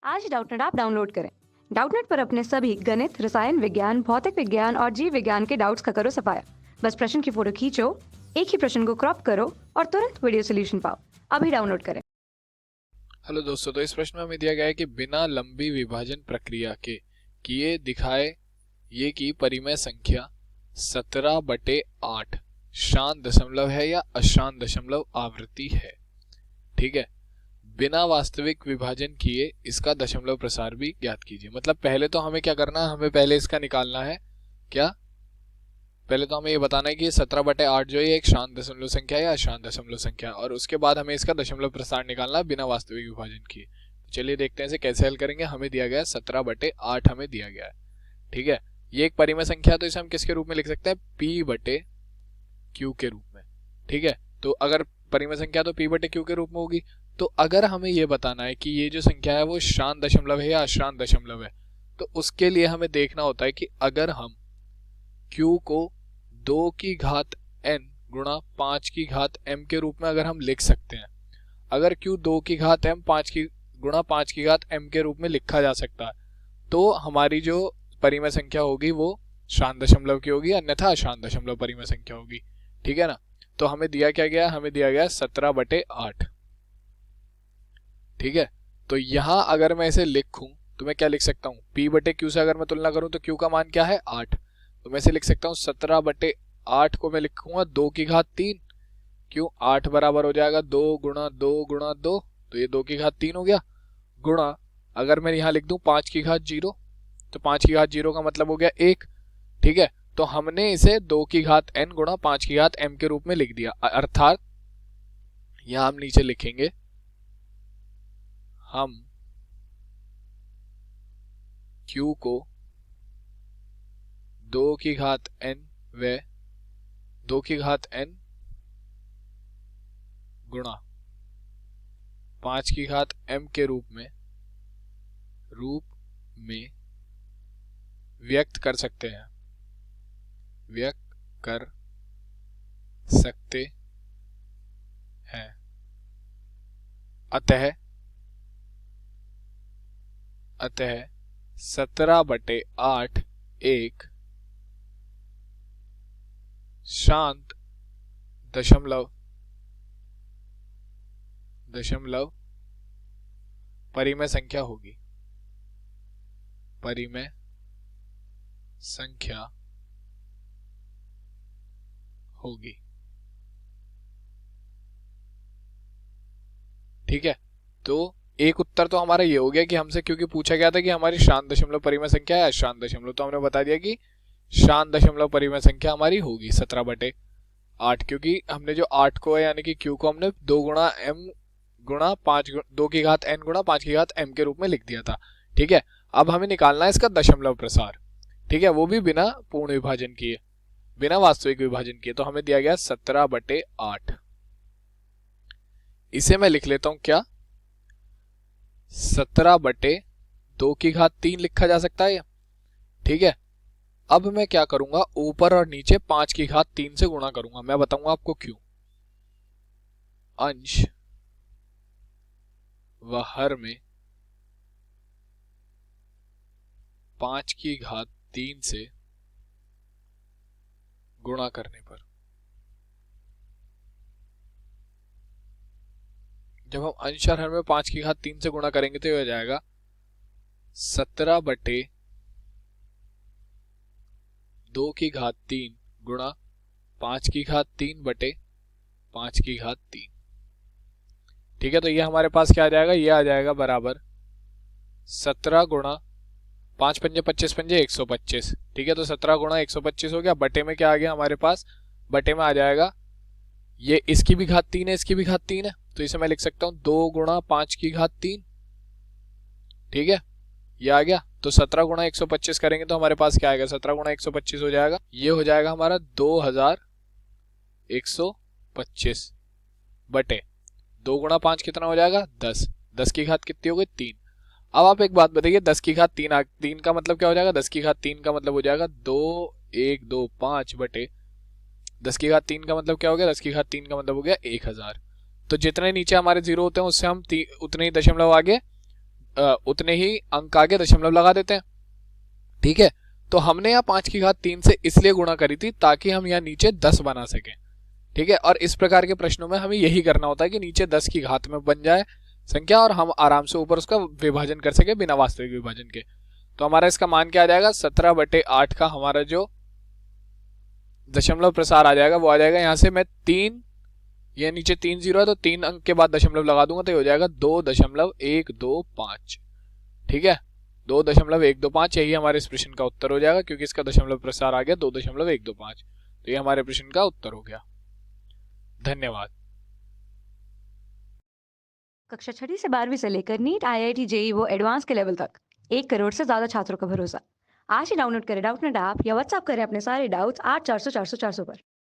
आज Doubtnut app download करें। Doubtnut पर अपने सभी गणित, रसायन विज्ञान, भौतिक विज्ञान और जीव विज्ञान के डाउट्स का करो सफाया। बस प्रश्न की फोटो खींचो, एक ही प्रश्न को क्रॉप करो और तुरंत वीडियो सोल्यूशन पाओ। अभी डाउनलोड करें। हेलो दोस्तों, तो इस प्रश्न में हमें दिया गया है कि बिना लंबी विभाजन प्रक्रिया के किए दिखाए ये की परिमेय संख्या 17/8 शांत दशमलव है या अशांत दशमलव आवृत्ति है। ठीक है, बिना वास्तविक विभाजन किए इसका दशमलव प्रसार भी ज्ञात कीजिए। मतलब पहले तो हमें क्या करना है, हमें पहले इसका निकालना है क्या, पहले तो हमें ये बताना है कि 17/8 जो है एक शांत दशमलव संख्या है या अशांत दशमलव संख्या, और उसके बाद हमें इसका दशमलव प्रसार निकालना है बिना वास्तविक विभाजन किए। तो चलिए देखते हैं इसे कैसे हल करेंगे। हमें दिया गया है 17/8 हमें दिया गया है। ठीक है, ये एक परिमेय संख्या है, तो इसे हम किसके रूप में लिख सकते हैं, P/Q के रूप में। ठीक है, तो अगर परिमेय संख्या तो P/Q के रूप में होगी। तो अगर हमें ये बताना है कि ये जो संख्या है वो शांत दशमलव है या अशांत दशमलव है, तो उसके लिए हमें देखना होता है कि अगर हम Q को 2 की घात n गुणा 5 की घात m के रूप में अगर हम लिख सकते हैं, अगर Q 2 की घात m 5 की गुणा 5 की घात m के रूप में लिखा जा सकता है, तो हमारी जो परिमेय संख्या होगी वो शांत दशमलव की होगी, अन्यथा अशांत दशमलव परिमेय संख्या होगी। ठीक है ना, तो हमें दिया क्या गया, हमें दिया गया 17/8। ठीक है, तो यहां अगर मैं इसे लिखूं तो मैं क्या लिख सकता हूं, P/Q से अगर मैं तुलना करूं तो Q का मान क्या है, 8। तो मैं इसे लिख सकता हूँ 17/8 को मैं लिखूंगा 2 की घात 3। क्यों, 8 बराबर हो जाएगा 2 गुणा 2 गुणा 2, तो ये 2 की घात 3 हो गया, गुणा अगर मैं यहाँ लिख दूं 5 की घात 0, तो 5 की घात 0 का मतलब हो गया 1। ठीक है, तो हमने इसे 2 की घात n गुणा 5 की घात m के रूप में लिख दिया, अर्थात यहां हम नीचे लिखेंगे हम Q को 2 की घात n व 2 की घात n गुणा 5 की घात m के रूप में व्यक्त कर सकते हैं, व्यक्त कर सकते हैं। अतः 17/8 एक शांत दशमलव परिमेय संख्या होगी, परिमेय संख्या होगी। ठीक है, तो एक उत्तर तो हमारा ये हो गया कि हमसे क्योंकि पूछा गया था कि हमारी शांत दशमलव परिमेय संख्या है अशांत दशमलव, तो हमने बता दिया कि शांत दशमलव परिमेय संख्या हमारी होगी 17/8, क्योंकि हमने जो 8 को यानी कि Q को हमने 2 गुणा m गुणा 5 2 की घात n गुणा 5 की घात m के रूप में लिख दिया था। ठीक है, अब हमें निकालना है इसका दशमलव प्रसार। ठीक है, वो भी बिना पूर्ण विभाजन किए, बिना वास्तविक विभाजन किए। तो हमें दिया गया 17/8, इसे मैं लिख लेता हूं क्या, 17/2 की घात 3 लिखा जा सकता है। ठीक है, अब मैं क्या करूंगा, ऊपर और नीचे 5 की घात 3 से गुणा करूंगा, मैं बताऊंगा आपको क्यों। अंश व हर में 5 की घात 3 से गुणा करने पर, जब हम अंश और हर में 5 की घात 3 से गुणा करेंगे तो ये हो जाएगा 17/2 की घात 3 गुणा 5 की घात 3 बटे 5 की घात 3। ठीक है, तो ये हमारे पास क्या आ जाएगा, ये आ जाएगा बराबर 17 गुणा 5 पंजे 25 पंजे 125। ठीक है, तो 17 गुणा 125 हो गया, बटे में क्या आ गया हमारे पास, बटे में आ जाएगा ये इसकी भी घात 3 है, इसकी भी घात 3 है, तो इसे मैं लिख सकता हूं 2 गुणा 5 की घात 3। ठीक है, ये आ गया, तो 17 गुणा 125 करेंगे तो हमारे पास क्या आएगा, 17 गुणा 125 हो जाएगा, ये हो जाएगा हमारा 2125 बटे 2 गुणा 5 कितना हो जाएगा 10, 10 की घात कितनी हो गई 3। अब आप एक बात बताइए, 10 की घात 3 का मतलब क्या हो जाएगा, 10 की घात 3 का मतलब हो जाएगा 2125 बटे 10 की घात 3 का मतलब क्या हो गया, 10 की घात 3 का मतलब हो गया 1000। तो जितने नीचे हमारे जीरो होते हैं उससे हम उतने ही दशमलव आगे उतने ही अंक आगे दशमलव लगा देते हैं। ठीक है, तो हमने यहाँ 5 की घात 3 से इसलिए गुणा करी थी ताकि हम यहाँ नीचे 10 बना सकें। ठीक है, और इस प्रकार के प्रश्नों में हमें यही करना होता है कि नीचे 10 की घात में बन जाए संख्या और हम आराम से ऊपर उसका विभाजन कर सके बिना वास्तविक विभाजन के। तो हमारा इसका मान क्या आ जाएगा, 17/8 का हमारा जो दशमलव प्रसार आ जाएगा वो आ जाएगा, यहाँ से मैं 3, ये नीचे 3 0 है तो 3 अंक के बाद दशमलव लगा दूंगा तो ये हो जाएगा 2.125। ठीक है, 2.125, यही हमारे इस प्रश्न का उत्तर हो जाएगा क्योंकि इसका दशमलव प्रसार आ गया 2.125। तो ये हमारे प्रश्न का उत्तर हो गया। धन्यवाद। कक्षा 6वीं से 12वीं से लेकर नीट, IIT, JEE वो एडवांस के लेवल तक 1 करोड़ से ज्यादा छात्रों का भरोसा। आज ही डाउनलोड करें डाउटनेट ऐप या व्हाट्सएप करें अपने सारे डाउट्स 8400 400 400 पर।